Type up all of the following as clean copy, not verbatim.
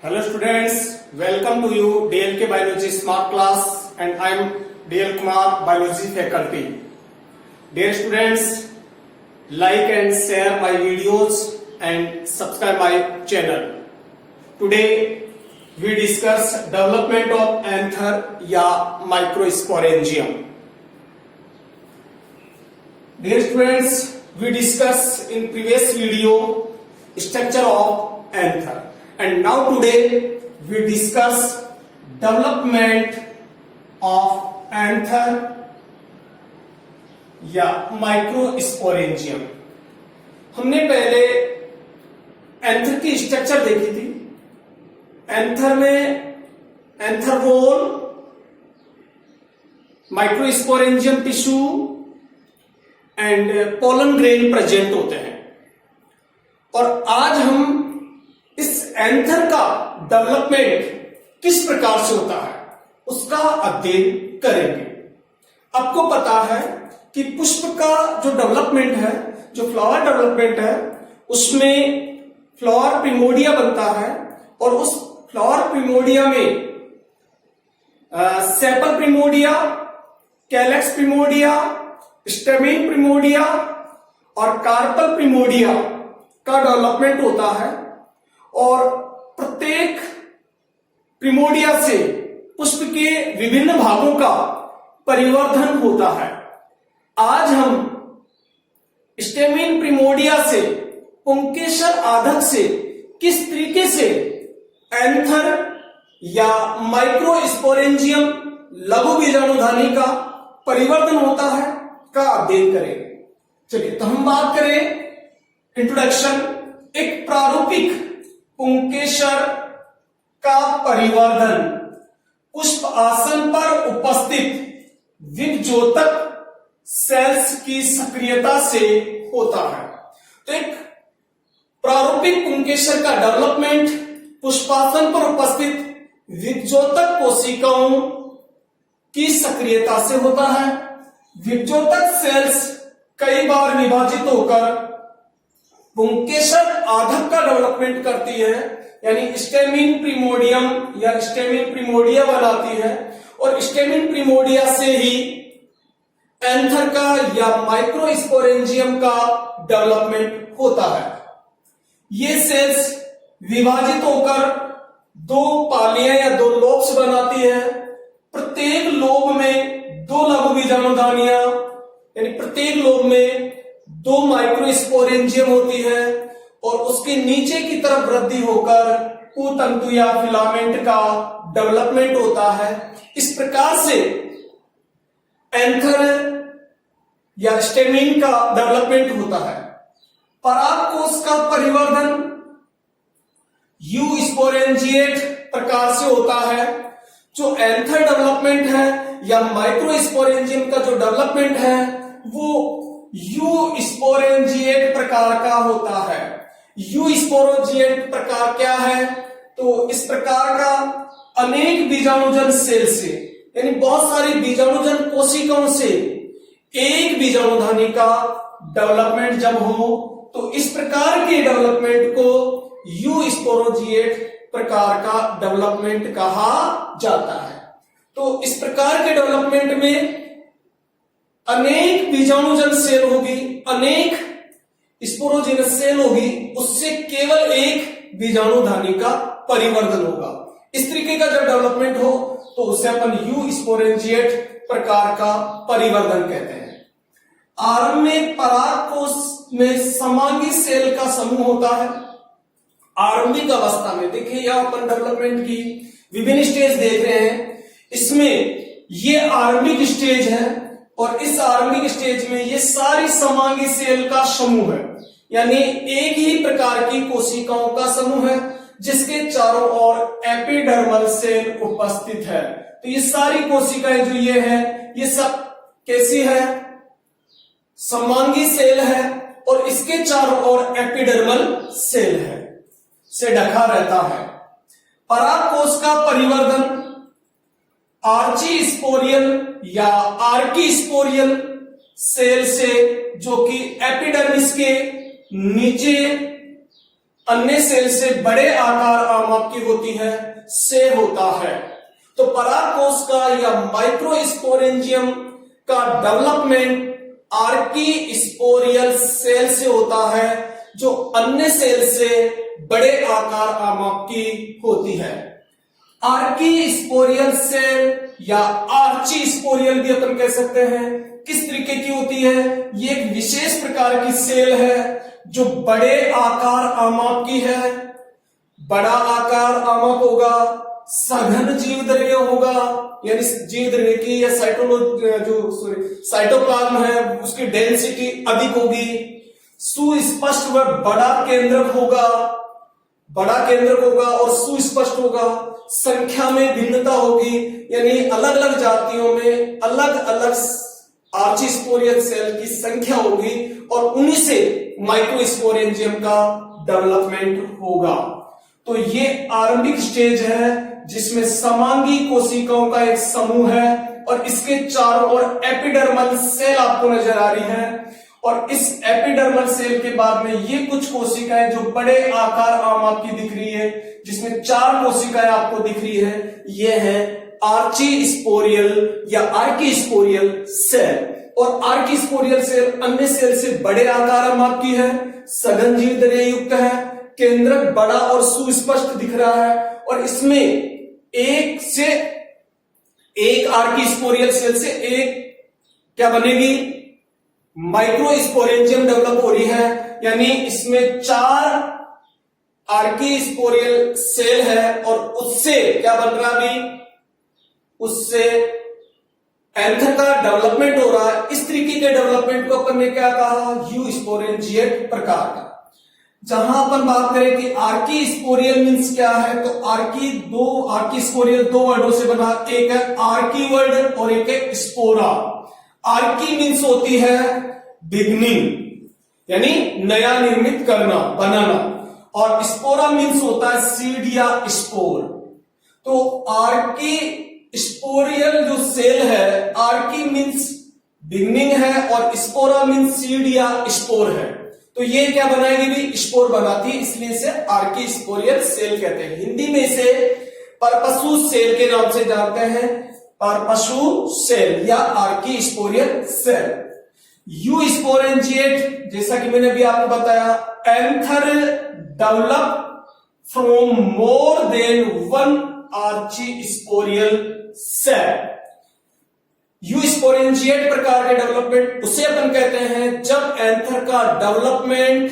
Hello students, welcome to you DLK Biology Smart Class and I am DL Kumar, Biology faculty. Dear students, like and share my videos and subscribe my channel. Today we discuss development of anther या microsporangium. Dear students, we discuss in previous video structure of anther. And now today we discuss development of anther या microsporangium. हमने पहले anther की structure देखी थी. Anther में anther wall, microsporangium tissue and pollen grain present होते हैं. और आज हम इस एंथर का डेवलपमेंट किस प्रकार से होता है उसका अध्ययन करेंगे. आपको पता है कि पुष्प का जो डेवलपमेंट है, जो फ्लावर डेवलपमेंट है, उसमें फ्लावर प्रिमोडिया बनता है और उस फ्लावर प्रिमोडिया में सेपल प्रिमोडिया, कैलेक्स प्रिमोडिया, स्टेमेन प्रिमोडिया और कार्पल प्रिमोडिया का डेवलपमेंट होता है. और प्रत्येक प्रिमोडिया से पुष्प के विभिन्न भागों का परिवर्धन होता है. आज हम स्टेमेन प्रिमोडिया से, पुंकेसर आधक से किस तरीके से एंथर या माइक्रोस्पोरेंजियम लघु बीजाणुधानी का परिवर्तन होता है का अध्ययन करेंगे. चलिए, तो हम बात करें इंट्रोडक्शन. एक प्रारूपिक पुंकेसर का परिवर्धन पुष्प आसन पर उपस्थित विभजोतक सेल्स की सक्रियता से होता है. तो एक प्रारूपिक पुंकेसर का डेवलपमेंट पुष्पासन पर उपस्थित विभजोतक कोशिकाओं की सक्रियता से होता है. विभजोतक सेल्स कई बार विभाजित होकर पुंकेसर आधक का डेवलपमेंट करती है, यानी स्टेमिन प्रिमोडियम या स्टेमिन प्रिमोडिया बनाती है. और स्टेमिन प्रिमोडिया से ही एंथर का या माइक्रोस्पोरेंजियम का डेवलपमेंट होता है. ये सेल्स विभाजित होकर दो पालियां या दो लोब्स बनाती है. प्रत्येक लोब में दो लघु बीजाणुधानियां, यानी प्रत्येक लोब में दो माइक्रोस्पोरेंजियम होती है और उसके नीचे की तरफ वृद्धि होकर कुतंतु या फिलामेंट का डेवलपमेंट होता है. इस प्रकार से एंथर या स्टेमिन का डेवलपमेंट होता है. परागकोश का परिवर्धन यूस्पोरेंजिएट प्रकार से होता है. जो एंथर डेवलपमेंट है या माइक्रोस्पोरेंजियम का जो डेवलपमेंट है वो यूस्पोरेंजिएट प्रकार का होता है. यूस्पोरेंजिएट प्रकार क्या है? तो इस प्रकार का अनेक बीजाणुजन सेल से, यानी बहुत सारी बीजाणुजन कोशिकाओं से एक बीजाणुधानी का डेवलपमेंट जब हो तो इस प्रकार के डेवलपमेंट को यूस्पोरेंजिएट प्रकार का डेवलपमेंट कहा जाता है. तो इस प्रकार के डेवलपमेंट में अनेक बीजाणुजन सेल होगी, अनेक स्पोरोजेनस सेल होगी, उससे केवल एक बीजाणुधानी का परिवर्धन होगा. इस तरीके का जब डेवलपमेंट हो तो उसे अपन यूस्पोरेंजिएट प्रकार का परिवर्धन कहते हैं. आरंभ में परागकोश में समांगी सेल का समूह होता है. आरंभिक अवस्था में देखिए, यहां अपन डेवलपमेंट की विभिन्न स्टेज देख रहे हैं. इसमें ये आरंभिक स्टेज है और इस आरंभिक स्टेज में ये सारी समांगी सेल का समूह है, यानी एक ही प्रकार की कोशिकाओं का समूह है जिसके चारों ओर एपिडर्मल सेल उपस्थित है. तो ये सारी कोशिकाएं जो ये है, ये सब कैसी है? समांगी सेल है और इसके चारों ओर एपिडर्मल सेल है से ढका रहता है. परागकोश का परिवर्धन आर्चीस्पोरियल या आर्कीस्पोरियल सेल से, जो कि एपिडर्मिस के नीचे अन्य सेल से बड़े आकार आमाप की होती है, से होता है। तो पराग कोश का या माइक्रोस्पोरेंजियम का डेवलपमेंट आर्की स्पोरियल सेल से होता है, जो अन्य सेल से बड़े आकार आमाप की होती है। आर्की स्पोरियल सेल या आर्ची स्पोरियल भी अपन कह सकते हैं। किस तरीके की होती है? ये एक विशेष प्रकार की सेल है जो बड़े आकार आमाप की है। बड़ा आकार आमाप होगा, सघन जीवद्रव्य होगा, यानी जीवद्रव्य की या साइटोप्लाज्म है उसकी डेंसिटी अधिक होगी। सुस्पष्ट व बड़ा केंद्रक होगा, और सुस्पष्ट होगा। संख्या में भिन्नता होगी, यानी अलग अलग जातियों में अलग अलग आर्चीस्पोरियल सेल की संख्या होगी और उन्हीं से माइक्रोस्पोरेंजियम का डेवलपमेंट होगा। तो ये आरंभिक स्टेज है जिसमें समांगी कोशिकाओं का एक समूह है और इसके चारों ओर एपिडर्मल सेल आपको नजर आ रही है। और इस एपिडर्मल सेल के बाद में ये कुछ कोशिकाएं जो बड़े आकार आमाप की दिख रही है, जिसमें 4 कोशिकाएं आपको दिख रही है, ये है आर्चीस्पोरियल या आर्कीस्पोरियल सेल। और आर्कीस्पोरियल सेल अन्य सेल से बड़े आकार आमाप की है, सघन जीवद्रव्य युक्त है, केंद्रक बड़ा और सुस्पष्ट दिख रहा है। और इसमें एक आर्कीस्पोरियल सेल से एक क्या बनेगी? माइक्रोस्पोरेंजियम डेवलप हो रही है, यानी इसमें 4 आर्कीस्पोरियल सेल है और उससे क्या बन रहा भी? उससे एंथर का डेवलपमेंट हो रहा है। इस तरीके के डेवलपमेंट को अपन ने क्या कहा? यू स्पोरेंजिएट प्रकार का। जहां अपन बात करें कि आर्की स्पोरियल मीन्स क्या है, तो आर्की स्पोरियल 2 वर्डों से बना, एक है आर्की वर्ड और एक है स्पोरा। आर्की मीन्स होती है बिगनिंग, यानी नया निर्मित करना, बनाना, और स्पोरा मीन्स होता है सीड या स्पोर। तो आर्की स्पोरियल जो सेल है, आर्की मीन्स बिगनिंग है और स्पोरा मीन्स सीड या स्पोर है। तो ये क्या बनाएगी भी? स्पोर बनाती है, इसलिए इसे आर्की स्पोरियल सेल कहते हैं। हिंदी में इसे परपसु सेल के नाम से जानते हैं, परपसु सेल या archesporial cell. Eusporangiate, जैसा कि मैंने अभी आपको बताया, anther develop from more than 1 archesporial cell. Eusporangiate प्रकार के डेवलपमेंट उसे अपन कहते हैं जब एंथर का डेवलपमेंट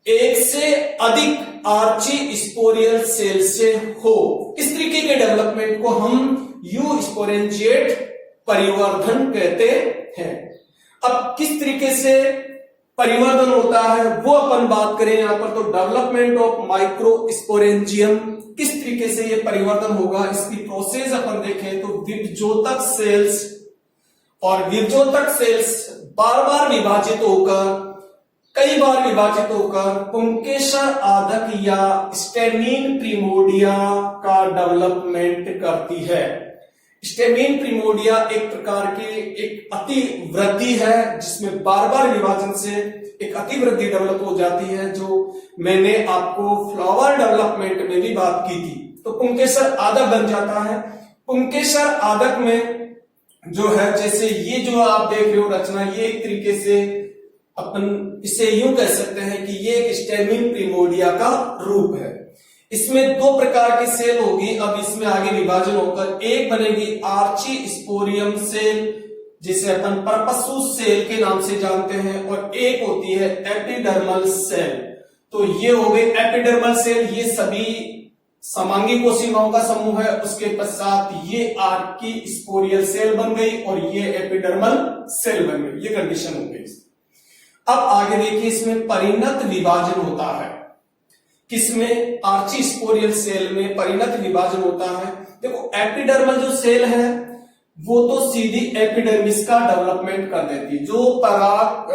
एक से अधिक आर्ची स्पोरियल सेल से हो। इस तरीके के डेवलपमेंट को हम यू स्पोरेंजिएट परिवर्धन कहते हैं। अब किस तरीके से परिवर्धन होता है वो अपन बात करें यहां पर, तो डेवलपमेंट ऑफ माइक्रोस्पोरेंजियम, किस तरीके से ये परिवर्तन होगा, इसकी प्रोसेस अपन देखें तो विभजोतक सेल्स और विभजोतक सेल्स बार बार विभाजित होकर, कई बार विभाजित होकर पुंकेसर आदक या स्टेमिन प्रिमोडिया का डेवलपमेंट करती है। स्टेमिन प्रिमोडिया एक प्रकार की एक अतिवृद्धि है जिसमें बार बार विभाजन से एक अतिवृद्धि डेवलप हो जाती है, जो मैंने आपको फ्लावर डेवलपमेंट में भी बात की थी। तो पुंकेसर आदक बन जाता है। पुंकेसर आदक में जो है, जैसे ये जो आप देख रहे हो रचना, ये एक तरीके से अपन इसे यूं कह सकते हैं कि ये एक स्टेमिन प्रिमोडिया का रूप है। इसमें 2 प्रकार की सेल होगी। अब इसमें आगे विभाजन होकर एक बनेगी आर्ची स्पोरियम सेल, जिसे अपन परपसु सेल के नाम से जानते हैं, और एक होती है एपिडर्मल सेल। तो ये हो गई एपिडर्मल सेल, ये सभी समांगी कोशिकाओं का समूह है। उसके पश्चात ये आर्की स्पोरियल सेल बन गई और ये एपिडर्मल सेल बन गई। ये कंडीशन हो गई। अब आगे देखिए, इसमें परिणत विभाजन होता है। किसमें? आर्ची स्पोरियल सेल में परिणत विभाजन होता है। देखो, एपिडर्मल जो सेल है वो तो सीधी एपिडर्मिस का डेवलपमेंट कर देती है। जो पराग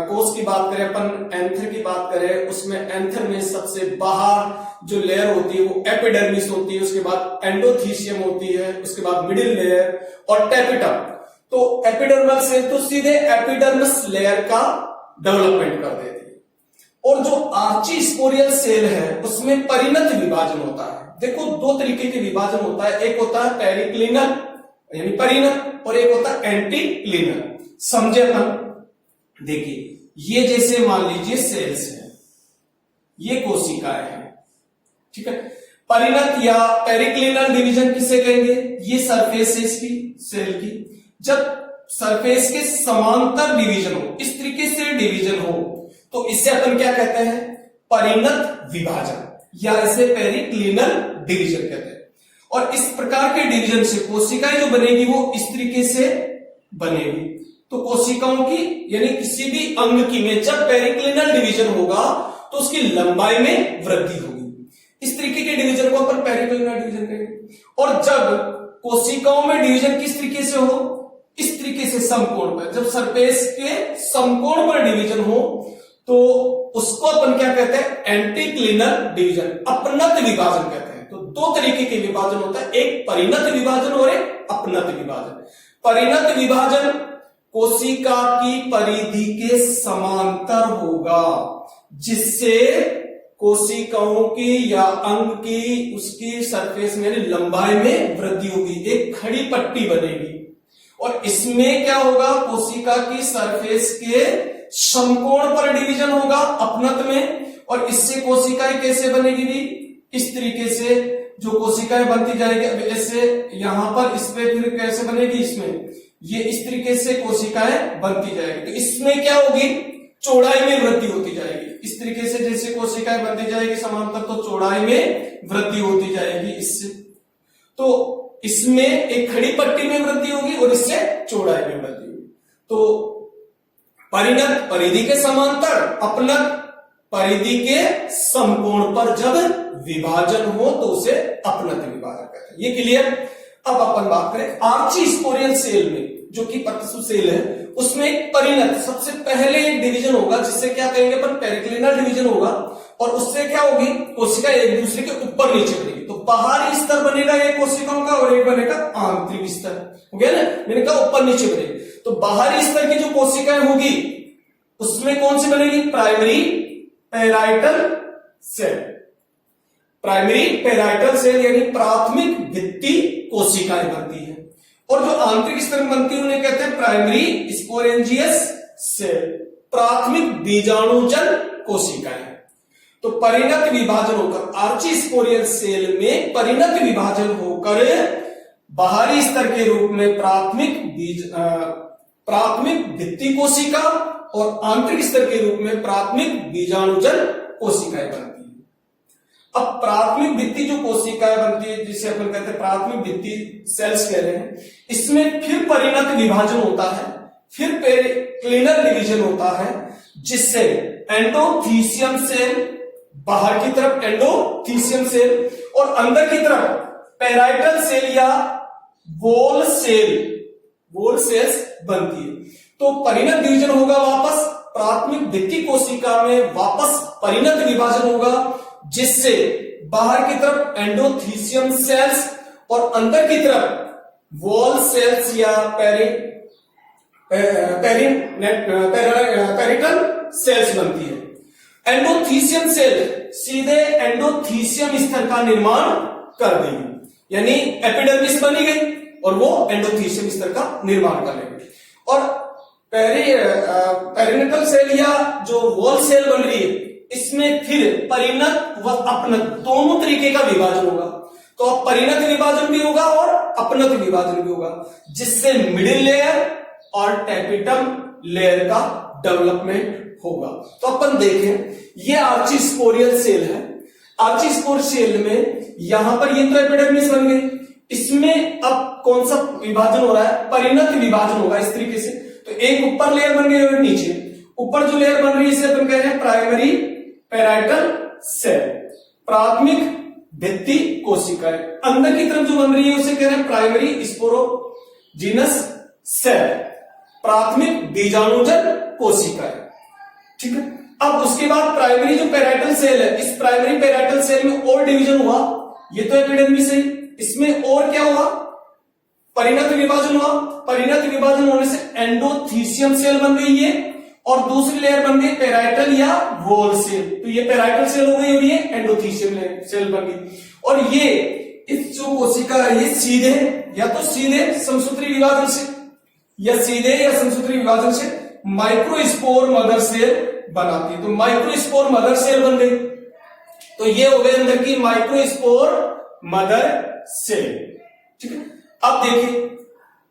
कोश की बात करें अपन, एंथर की बात करें, उसमें एंथर में सबसे बाहर जो लेयर होती है वो एपिडर्मिस होती है, उसके बाद एंडोथीसियम होती है, उसके बाद मिडिल लेयर और टेपिटम। तो एपिडर्मल सेल तो सीधे एपिडर्मिस लेयर का डेवलपमेंट कर देती है। और जो आर्चीस्पोरियल सेल है उसमें परिणत विभाजन होता है। देखो दो तरीके के विभाजन होता है, एक होता है पेरिक्लिनल यानी परिणत और एक होता है एंटीक्लिनल। समझे अपन? देखिए ये जैसे मान लीजिए सेल्स है, ये कोशिकाएं हैं, ठीक है। परिणत या पेरिक्लिनल डिवीजन किसे कहेंगे? ये सरफेस है इसकी सेल की। जब सरफेस के समांतर डिवीजन हो, इस तरीके से डिवीजन हो, तो इसे अपन क्या कहते हैं? परिणत विभाजन या इसे पेरिक्लिनल डिवीजन कहते हैं। और इस प्रकार के डिवीजन से कोशिकाएं जो बनेगी वो इस तरीके से बनेगी। तो कोशिकाओं की यानी किसी भी अंग की में जब पेरिक्लिनल डिवीजन होगा तो उसकी लंबाई में वृद्धि होगी। इस तरीके के डिवीजन को अपन पेरिक्लिनल डिवीजन कहेंगे। और जब कोशिकाओं में डिवीजन किस तरीके से हो? इस तरीके से समकोण पर, जब सरफेस के समकोण पर डिवीजन हो तो उसको अपन क्या कहते हैं? एंटीक्लिनल डिवीजन, अपनत विभाजन कहते हैं। तो दो तरीके के विभाजन होता है, एक परिणत विभाजन और एक अपनत विभाजन। परिणत विभाजन कोशिका की परिधि के समांतर होगा, जिससे कोशिकाओं की या अंग की उसकी सरफेस में लंबाई में वृद्धि होगी, एक खड़ी पट्टी बनेगी। और इसमें क्या होगा? कोशिका की सरफेस के समकोण पर डिवीजन होगा अपनत में। और इससे कोशिकाएं कैसे बनेगी भी? इस तरीके से जो कोशिकाएं बनती जाएगी। अब ऐसे यहां पर इस पे फिर कैसे बनेगी? इसमें ये इस तरीके से कोशिकाएं बनती जाएगी। तो इसमें क्या होगी? चौड़ाई में वृद्धि होती जाएगी। इस तरीके से जैसे कोशिकाएं बनती जाएगी समांतर, तो चौड़ाई में वृद्धि होती जाएगी इससे। तो इसमें एक खड़ी पट्टी में वृद्धि होगी और इससे चौड़ाई में वृद्धि होगी। तो परिणत परिधि के समांतर, अपनत परिधि के समकोण पर जब विभाजन हो तो उसे अपनत विभाजन कहते हैं। ये क्लियर? अब अपन बात करें आर्चीस्पोरियल सेल में, जो कि प्रत्युष सेल है, उसमें एक परिणत सबसे पहले एक डिवीजन होगा, जिससे क्या कहेंगे अपन? पेरिक्लिनल डिवीजन होगा। और उससे क्या होगी? कोशिका एक दूसरे के ऊपर नीचे बनेगी। तो बाहरी स्तर बनेगा एक कोशिकाओं का और एक बनेगा आंतरिक स्तर, हो गया ना? मैंने कहा ऊपर नीचे बनेगी। तो बाहरी स्तर की जो कोशिकाएं होगी उसमें कौन सी बनेगी? Primary parietal cell. Primary parietal cell यानी प्राथमिक भित्ति कोशिकाएं बनती है। और जो आंतरिक स्तर में बनती है उन्हें कहते हैं प्राइमरी स्पोरेंजियस सेल, प्राथमिक बीजाणुजन कोशिकाएं। तो परिणत विभाजन होकर आर्चीस्पोरियल सेल में परिणत विभाजन होकर बाहरी स्तर के रूप में प्राथमिक भित्ति कोशिका और आंतरिक स्तर के रूप में प्राथमिक बीजाणुजन कोशिकाएं बनती है। अब प्राथमिक भित्ति जो कोशिकाएं बनती है, जिसे अपन कहते हैं प्राथमिक भित्ति सेल्स कह रहे हैं, इसमें फिर परिणत विभाजन होता है, फिर पेरिक्लिनल डिवीजन होता है, जिससे एंडोथीसियम सेल, बाहर की तरफ एंडोथीसियम सेल और अंदर की तरफ पैराइटल सेल या वॉल सेल्स बनती है। तो परिणत डिवीजन होगा, वापस प्राथमिक भित्ति कोशिका में वापस परिणत विभाजन होगा, जिससे बाहर की तरफ एंडोथीसियम सेल्स और अंदर की तरफ वॉल सेल्स या पैरिटल सेल्स बनती है। एंडोथीसियम सेल सीधे एंडोथीसियम स्तर का निर्माण कर देगी, यानी एपिडर्मिस बनी गई और वो एंडोथीसियम स्तर का निर्माण कर लेगी। और पेरिनेटल सेल या जो वॉल सेल बन रही है, इसमें फिर परिणत व अपनत दोनों तरीके का विभाजन होगा। तो अब परिणत विभाजन भी होगा और अपनत विभाजन भी होगा, जिससे मिडिल लेयर और टैपिटम लेयर का डेवलपमेंट होगा। तो अपन देखें, ये आर्चीस्पोरियल सेल है। आर्चीस्पोर सेल में यहां पर ये तो एपिडर्मिस बन गई, इसमें अब कौन सा विभाजन हो रहा है? परिणत विभाजन होगा इस तरीके से। तो एक ऊपर लेयर बन गई और नीचे ऊपर जो लेयर बन रही है इसे अपन कह रहे हैं प्राइमरी पैराइटल सेल, प्राथमिक भित्ति कोशिकाएं। अंदर की तरफ जो बन रही है उसे कह रहे हैं प्राइमरी स्पोरोजिनस सेल, प्राथमिक बीजाणुजन कोशिकाएं। ठीक है। अब उसके बाद प्राइमरी जो पैराइटल सेल है, इस प्राइमरी पैराइटल सेल में और डिवीजन हुआ, ये तो एपिडर्मिस है, इसमें और क्या हुआ? परिणत विभाजन हुआ। परिणत विभाजन होने से एंडोथीसियम सेल बन गई है और दूसरी लेयर बन गई पेराइटल या वॉल सेल। तो ये पेराइटल सेल हो गई और ये एंडोथीशियम सेल बन गई। और ये इस जो कोशिका है ये सीधे या तो सीधे समसूत्री विभाजन से या सीधे या समसूत्री विभाजन से माइक्रोस्पोर मदर सेल बनाती है। तो माइक्रोस्पोर मदर सेल बन गई। तो ये हो गए अंदर की माइक्रोस्पोर मदर सेल। ठीक है, अब देखिए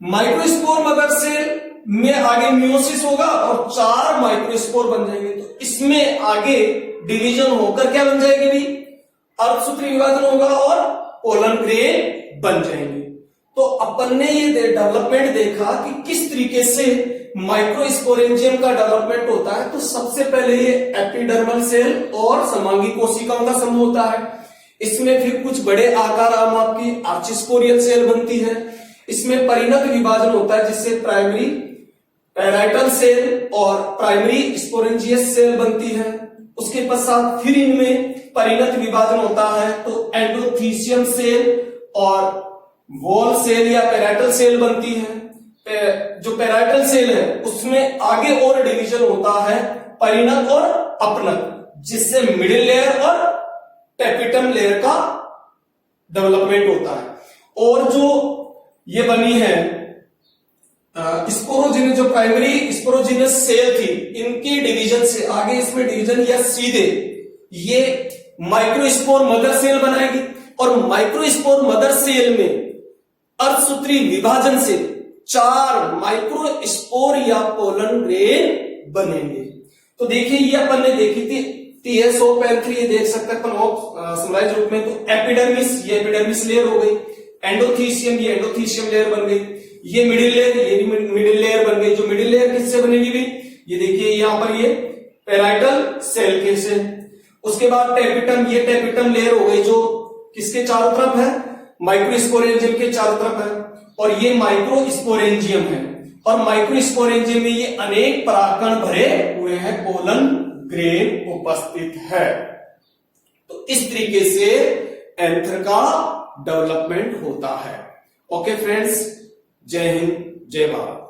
माइक्रोस्पोर मदर सेल में आगे मियोसिस होगा और 4 माइक्रोस्पोर बन जाएंगे। तो इसमें आगे डिवीजन होकर क्या बन जाएगी भी, अर्धसूत्री विभाजन होगा और पोलन ग्रेन बन जाएंगे। तो अपन ने ये डेवलपमेंट देखा कि किस तरीके से माइक्रोस्पोरेंजियम का डेवलपमेंट होता है। तो सबसे पहले ये एपिडर्मल सेल और समांगी कोशिकाओं का समूह होता है। इसमें फिर कुछ बड़े आकार आपकी आर्चिस्पोरियल सेल बनती है। इसमें परिणत विभाजन होता है जिससे प्राइमरी पैराइटल सेल और प्राइमरी स्पोरेंजियस सेल बनती है। उसके पश्चात फिर इनमें परिणत विभाजन होता है तो एंडोथीशियम सेल और वॉल सेल या पेराइटल सेल बनती है। जो पेराइटल सेल है उसमें आगे और डिवीजन होता है परिणत और अपनत, जिससे मिडिल लेयर और टेपिटम लेयर का डेवलपमेंट होता है। और जो ये बनी है स्पोरोजिनस, जो प्राइमरी स्पोरोजिनस सेल थी, इनके डिवीजन से आगे इसमें डिवीजन या सीधे ये माइक्रोस्पोर मदर सेल बनाएगी। और माइक्रोस्पोर मदर सेल में अर्धसूत्री विभाजन से 4 माइक्रोस्पोर या पोलन ग्रेन बनेंगे। तो देखिए ये अपन ने देखी थी TSO-PAN3, ये देख सकते हैं अपन समराइज रूप में। तो एपिडर्मिस, ये एपिडर्मिस लेयर हो गई। एंडोथीशियम, ये एंडोथीशियम लेयर बन गई। ये मिडिल लेयर, ये भी मिडिल लेयर बन गई। जो मिडिल लेयर किससे बनेगी भी, ये देखिए यहां पर ये पेराइटल सेल के से। उसके बाद टेपिटम, ये टेपिटम लेयर हो गई जो किसके चारों तरफ है, माइक्रोस्पोरेंजियम के चारों तरफ है। और ये माइक्रोस्पोरेंजियम है और माइक्रोस्पोरेंजियम में ये अनेक परागकण भरे हुए हैं, पोलन ग्रेन उपस्थित है। तो इस तरीके से एंथर का डेवलपमेंट होता है। ओके फ्रेंड्स, जय हिंद, जय भारत।